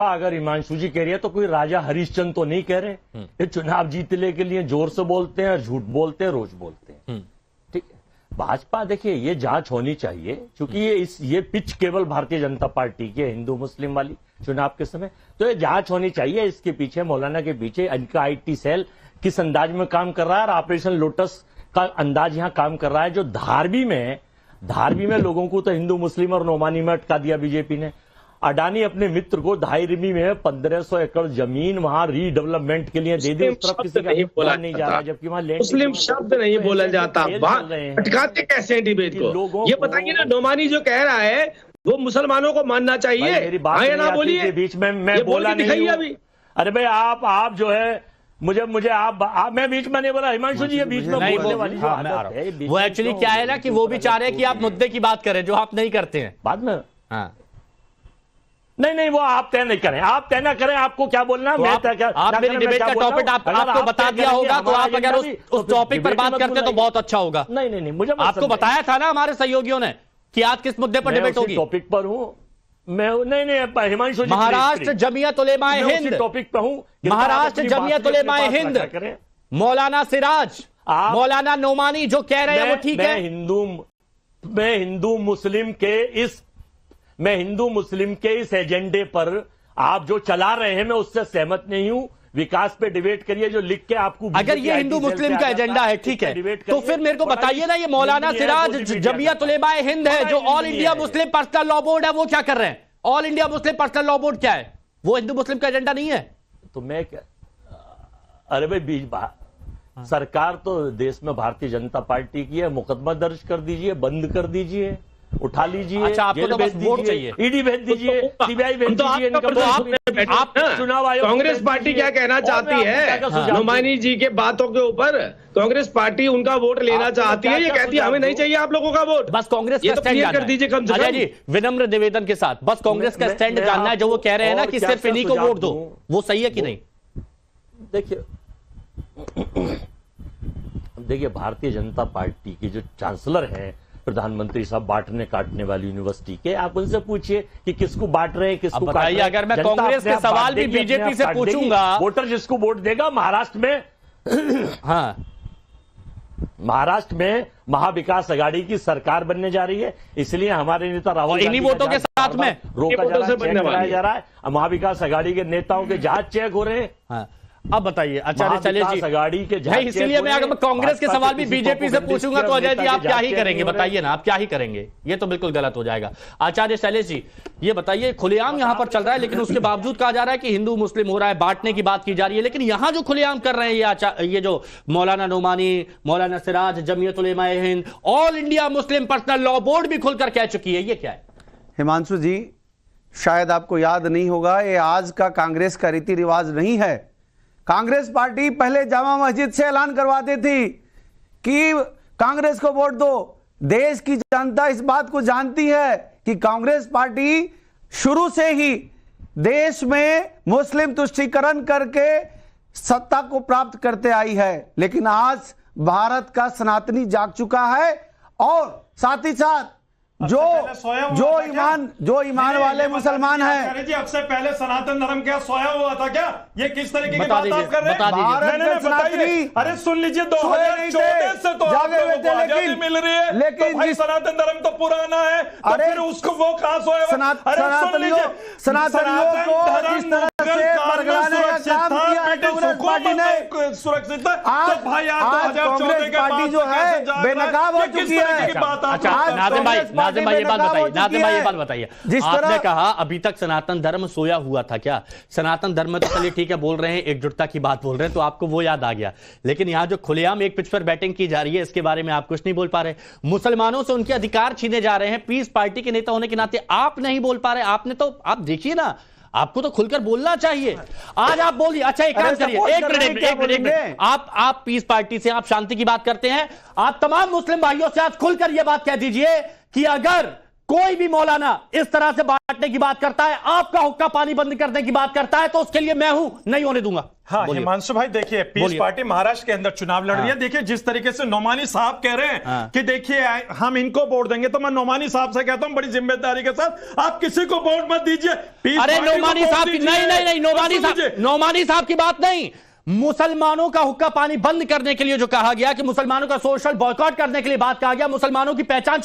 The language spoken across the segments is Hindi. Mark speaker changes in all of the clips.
Speaker 1: अगर हिमांशु जी कह रही है तो कोई राजा हरिश्चंद्र तो नहीं कह रहे। ये चुनाव जीतने के लिए जोर से बोलते हैं, झूठ बोलते हैं, रोज बोलते हैं। ठीक है, भाजपा देखिए ये जांच होनी चाहिए, क्योंकि ये पिच केवल भारतीय जनता पार्टी की है, हिंदू मुस्लिम वाली चुनाव के समय, तो ये जांच होनी चाहिए। इसके पीछे मौलाना के पीछे इनका आईटी सेल किस अंदाज में काम कर रहा है और ऑपरेशन लोटस का अंदाज यहां काम कर रहा है, जो धारवी में लोगों को तो हिंदू मुस्लिम और नोमानी में अटका दिया बीजेपी ने। अडानी अपने मित्र को धारवी में 1500 एकड़ जमीन वहां रीडेवलपमेंट के लिए दे दी, उस तरफ किसी का नहीं जा रहा, जबकि वहां लैंड
Speaker 2: मुस्लिम शब्द नहीं बोला जाता। अटकाते कैसे हैं डिबेट को, ये बताइए ना। नोमानी जो कह रहा है वो मुसलमानों को मानना चाहिए,
Speaker 1: मेरी बात
Speaker 2: ना बोलिए
Speaker 1: बीच में, मैं बोला नहीं
Speaker 2: अभी।
Speaker 1: अरे भाई आप जो है मुझे आप मैं बीच में नहीं बोला, हिमांशु जी ये बीच में बोलने वाली जो आदत है,
Speaker 3: वो एक्चुअली क्या है ना कि वो भी चाह रहे हैं कि आप मुद्दे की बात करें जो आप नहीं करते हैं
Speaker 1: बाद में।
Speaker 3: हाँ
Speaker 1: नहीं वो आप तय नहीं करें, आप तय ना करें, आपको क्या बोलना है, मैं तय
Speaker 3: आप मेरी डिबेट का टॉपिक आपको बता दिया होगा, तो आप अगर उस टॉपिक पर बात करते तो बहुत अच्छा होगा।
Speaker 1: नहीं मुझे
Speaker 3: आपको बताया था ना हमारे सहयोगियों ने कि आज किस मुद्दे पर डिबेट होगी।
Speaker 1: टॉपिक पर हूं मैं, नहीं हिमांशु जी,
Speaker 3: महाराष्ट्र जमीयत उलेमाए हिंद
Speaker 1: टॉपिक पर हूं,
Speaker 3: महाराष्ट्र जमीयत उलेमाए हिंद, मौलाना सिराज, मौलाना नोमानी जो कह रहे हैं वो ठीक है।
Speaker 1: मैं हिंदू मुस्लिम के इस एजेंडे पर आप जो चला रहे हैं मैं उससे सहमत नहीं हूं। विकास पे डिबेट करिए, जो लिख के आपको,
Speaker 3: अगर ये हिंदू मुस्लिम का एजेंडा है ठीक है, तो फिर मेरे को बताइए ना, ये मौलाना सिराज जमीयत उलेमाए हिंद है जो all India Muslim Personal Law board है, वो क्या कर रहे हैं? All India Muslim Personal Law board क्या है? वो हिंदू मुस्लिम का एजेंडा नहीं है।
Speaker 1: तो मैं क्या, अरे भाई सरकार तो देश में भारतीय जनता पार्टी की है, मुकदमा दर्ज कर दीजिए, बंद कर दीजिए, उठा लीजिए।
Speaker 3: अच्छा, आपको तो बस वोट चाहिए,
Speaker 1: ईडी भेज दीजिए, सीबीआई भेज दीजिए।
Speaker 2: आप चुनाव आयोग, कांग्रेस पार्टी क्या कहना चाहती है नोमानी जी के बातों के ऊपर? कांग्रेस पार्टी उनका वोट लेना चाहती है, ये कहती है हमें नहीं चाहिए आप लोगों का वोट।
Speaker 3: बस कांग्रेस का स्टैंड कर दीजिए कम से कम जी, विनम्र निवेदन के साथ बस कांग्रेस का स्टैंड जानना है, जो वो कह रहे हैं ना कि सिर्फ इन्हीं को वोट दो, वो सही है कि नहीं?
Speaker 1: देखिए भारतीय जनता पार्टी की जो चांसलर है प्रधानमंत्री साहब, बांटने काटने वाली यूनिवर्सिटी के, आप उनसे पूछिए कि किसको बांट रहे हैं, किसको काट रहे हैं।
Speaker 3: अगर मैं कांग्रेस के सवाल भी बीजेपी से पूछूंगा,
Speaker 1: वोटर जिसको वोट देगा महाराष्ट्र में
Speaker 3: हाँ
Speaker 1: महाराष्ट्र में महाविकास अघाड़ी की सरकार बनने जा रही है, इसलिए हमारे नेता राहुल
Speaker 3: इन्हीं वोटों के साथ में
Speaker 1: रोका जा रहा है, चेक कराया जा रहा है। महाविकास अघाड़ी के नेताओं के जहाज चेक हो रहे हैं।
Speaker 3: हाँ, अब बताइए आचार्य चले जी,
Speaker 1: अघाड़ी के
Speaker 3: भाई इसीलिए मैं अगर कांग्रेस के सवाल भी बीजेपी से पूछूंगा तो अजय जी आप क्या ही करेंगे? बताइए ना, आप क्या ही करेंगे? ये तो बिल्कुल गलत हो जाएगा। आचार्य शैलेश जी ये बताइए, खुलेआम यहां पर चल रहा है, लेकिन उसके बावजूद कहा जा रहा है कि हिंदू मुस्लिम हो रहा है, बांटने की बात की जा रही है, लेकिन यहां जो खुलेआम कर रहे हैं ये जो Maulana Nomani, Maulana Siraj, Jamiat Ulema-e Hind, all India Muslim Personal Law Board भी खुलकर कह चुकी है, ये क्या है?
Speaker 4: हिमांशु जी शायद आपको याद नहीं होगा, ये आज का कांग्रेस का रीति रिवाज नहीं है। कांग्रेस पार्टी पहले जामा मस्जिद से ऐलान करवाती थी कि कांग्रेस को वोट दो। देश की जनता इस बात को जानती है कि कांग्रेस पार्टी शुरू से ही देश में मुस्लिम तुष्टीकरण करके सत्ता को प्राप्त करते आई है, लेकिन आज भारत का सनातनी जाग चुका है और साथ ही साथ जो ईमान वाले मुसलमान हैं।
Speaker 5: जी अब से पहले सनातन धर्म क्या सोया हुआ था क्या? ये किस तरीके की बात आप कर रहे हैं? बताइए। अरे सुन लीजिए, 2014 से तो आजादी मिल रही है, लेकिन तो भाई सनातन धर्म तो पुराना है, तो फिर उसको वो कहां सोया हुआ? अरे सुन लीजिए,
Speaker 4: सनातनियों को जिस तरह से बरगलाने का काम किया है कांग्रेस पार्टी ने,
Speaker 5: सुरक्षित है, तो भाई आप 2014 के
Speaker 4: पार्टी जो है बेनकाब हो चुकी है।
Speaker 3: नाज़िम भाई ये बात बताइए, आपने कहा अभी तक सनातन धर्म सोया हुआ था क्या? सनातन धर्म में तो चलिए ठीक है बोल रहे हैं, एकजुटता की बात बोल रहे हैं, तो आपको वो याद आ गया, लेकिन यहां जो खुलेआम एक पिच पर बैटिंग की जा रही है इसके बारे में आप कुछ नहीं बोल पा रहे। मुसलमानों से उनके अधिकार छीने जा रहे हैं, पीस पार्टी के नेता होने के नाते आप नहीं बोल पा रहे। आपने तो, आप देखिए ना, आपको तो खुलकर बोलना चाहिए। आज आप बोलिए। अच्छा एक काम करिए, एक मिनट, आप पीस पार्टी से आप शांति की बात करते हैं, आप तमाम मुस्लिम भाइयों से आज खुलकर यह बात कह दीजिए कि अगर कोई भी मौलाना इस तरह से बांटने की बात करता है, आपका हुक्का पानी बंद करने की बात करता है, तो उसके लिए मैं हूं, नहीं होने दूंगा।
Speaker 5: हाँ हिमांशु भाई, देखिए पीस पार्टी महाराष्ट्र के अंदर चुनाव लड़ रही है। देखिए जिस तरीके से नोमानी साहब कह रहे हैं कि देखिए हम इनको वोट देंगे, तो मैं नोमानी साहब से कहता हूं बड़ी जिम्मेदारी के साथ आप किसी को वोट मत दीजिए।
Speaker 3: अरे नोमानी साहब की नहीं, नोमानी साहब की बात नहीं, मुसलमानों का हुक्का पानी बंद करने के लिए जो कहा गया कि मुसलमानों का सोशल बॉयकॉट करने के लिए बात कहा गया, मुसलमानों की पहचान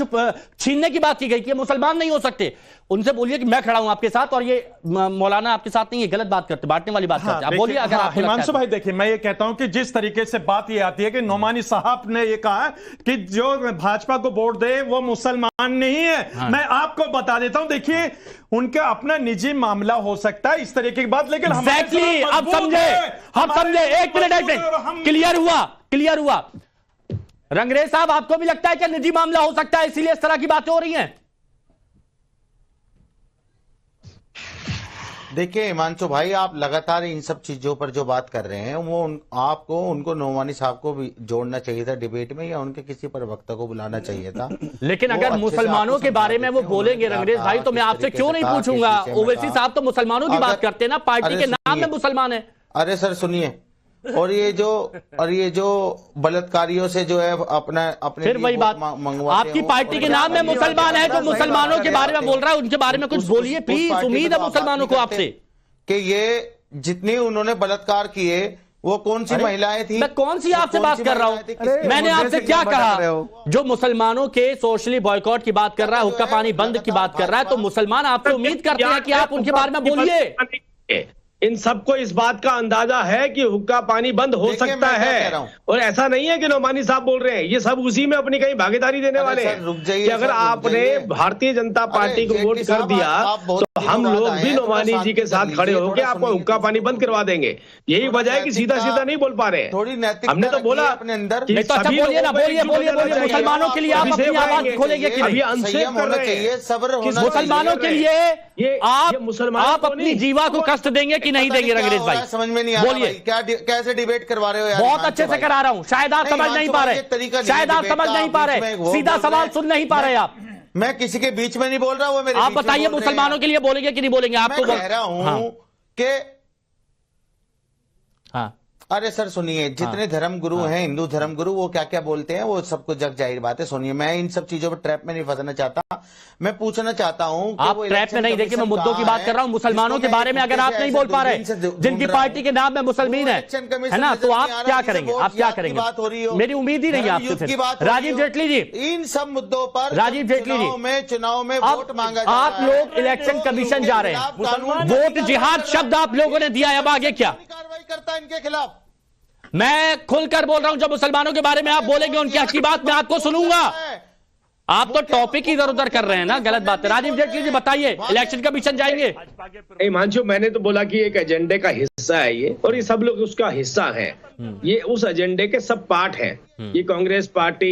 Speaker 3: छीनने की बात की गई कि मुसलमान नहीं हो सकते, उनसे बोलिए कि मैं खड़ा हूं आपके साथ और ये मौलाना आपके साथ नहीं, ये गलत बात करते, बांटने वाली बात करते। आप बोलिए अगर आपको
Speaker 5: हिमांशु भाई, देखिए मैं ये कहता हूं कि जिस तरीके से बात ये आती है कि नोमानी साहब ने ये कहा कि जो भाजपा को वोट दे वो मुसलमान नहीं है। मैं आपको बता देता हूं, देखिए उनका अपना निजी मामला हो सकता है इस तरीके की बात, लेकिन
Speaker 3: अब समझे, हम समझे। एक मिनट, क्लियर हुआ। रंगरेज साहब, आपको भी लगता है कि निजी मामला हो सकता है इसीलिए इस तरह की बातें हो रही हैं?
Speaker 6: देखिए हिमांशु भाई, आप लगातार इन सब चीजों पर जो बात कर रहे हैं वो आपको उनको नोमानी साहब को भी जोड़ना चाहिए था डिबेट में, या उनके किसी प्रवक्ता को बुलाना चाहिए था।
Speaker 3: लेकिन अगर मुसलमानों के बारे में वो बोलेंगे रंगरेज भाई, तो मैं आपसे क्यों नहीं पूछूंगा? ओवैसी साहब तो मुसलमानों की बात करते हैं ना, पार्टी के नाम में मुसलमान है।
Speaker 6: अरे सर सुनिए, और ये जो बलात्कारियों से जो है अपने
Speaker 3: फिर वही बात, आपकी पार्टी के नाम में मुसलमान है जो मुसलमानों के बारे में बोल रहा है, उनके बारे में कुछ बोलिए प्लीज। उम्मीद है मुसलमानों को आपसे
Speaker 6: कि ये जितने उन्होंने बलात्कार किए वो कौन सी महिलाएं थी?
Speaker 3: मैं कौन सी आपसे बात कर रहा हूं? मैंने आपसे क्या कहा? जो मुसलमानों के सोशली बॉयकॉट की बात कर रहा है, हुक्का पानी बंद की बात कर रहा है, तो मुसलमान आपसे उम्मीद करते हैं कि आप उनके बारे में बोलिए।
Speaker 2: इन सबको इस बात का अंदाजा है कि हुक्का पानी बंद हो सकता है, और ऐसा नहीं है कि नोमानी साहब बोल रहे हैं, ये सब उसी में अपनी कहीं भागीदारी देने वाले हैं कि अगर आपने भारतीय जनता पार्टी को वोट कर दिया तो हम लोग भी नोमानी जी के साथ खड़े होकर आपको हुक्का पानी बंद करवा देंगे। यही वजह है कि सीधा सीधा नहीं बोल पा रहे हैं।
Speaker 6: थोड़ी नैतिकता
Speaker 2: हमने तो बोला
Speaker 6: अपने अंदर।
Speaker 3: बोलिए मुसलमानों के लिए आप अपनी आवाज खोलेंगे कि नहीं?
Speaker 6: संयम होना चाहिए, सब्र होना चाहिए।
Speaker 3: मुसलमानों के लिए आप अपनी जीवा को कष्ट देंगे कि नहीं देंगे? रंगरेज भाई
Speaker 6: समझ में नहीं आ रहा, बोलिए कैसे डिबेट करवा रहे हो यार?
Speaker 3: बहुत अच्छे से करा रहा हूं, शायद आप समझ नहीं पा रहे, शायद आप समझ नहीं पा रहे, सीधा सवाल सुन नहीं पा रहे आप।
Speaker 6: मैं किसी के बीच में नहीं बोल रहा, वो मेरे
Speaker 3: आप बताइए मुसलमानों के लिए बोलेंगे कि नहीं बोलेंगे? आपको
Speaker 6: कह रहा हूं कि
Speaker 3: हाँ,
Speaker 6: अरे सर सुनिए, जितने धर्म गुरु हैं, हिंदू धर्म गुरु, वो क्या क्या बोलते हैं वो सबको जग जाहिर बात है। सुनिए, मैं इन सब चीजों पर ट्रैप में नहीं फंसना चाहता, मैं पूछना चाहता हूं कि
Speaker 3: आप ट्रैप में नहीं, देखिए मैं मुद्दों की बात कर रहा हूं। मुसलमानों के बारे में अगर आप नहीं बोल पा रहे, जिनकी पार्टी के नाम में मुसलमान है ना, तो आप क्या करेंगे? आप क्या करेंगे? मेरी उम्मीद ही नहीं है आपसे। राजीव जेटली जी,
Speaker 6: इन सब मुद्दों पर
Speaker 3: राजीव जेटली जी,
Speaker 6: चुनाव में वोट मांगा जा रहा है।
Speaker 3: आप लोग इलेक्शन कमीशन जा रहे हैं, वोट जिहाद शब्द आप लोगों ने दिया है, अब आगे क्या
Speaker 6: कार्रवाई करता है इनके खिलाफ?
Speaker 3: मैं खुलकर बोल रहा हूं, जब मुसलमानों के बारे में आप बोलेंगे उनकी हक की बात मैं आपको सुनूंगा। आप तो टॉपिक इधर उधर कर रहे हैं ना, गलत बात है। राजीव जेटली जी बताइए, इलेक्शन कमीशन जाएंगे?
Speaker 2: हिमांशु, मैंने तो बोला कि एक एजेंडे का हिस्सा है ये, और ये सब लोग उसका हिस्सा हैं। ये उस एजेंडे के सब पार्ट हैं। ये कांग्रेस पार्टी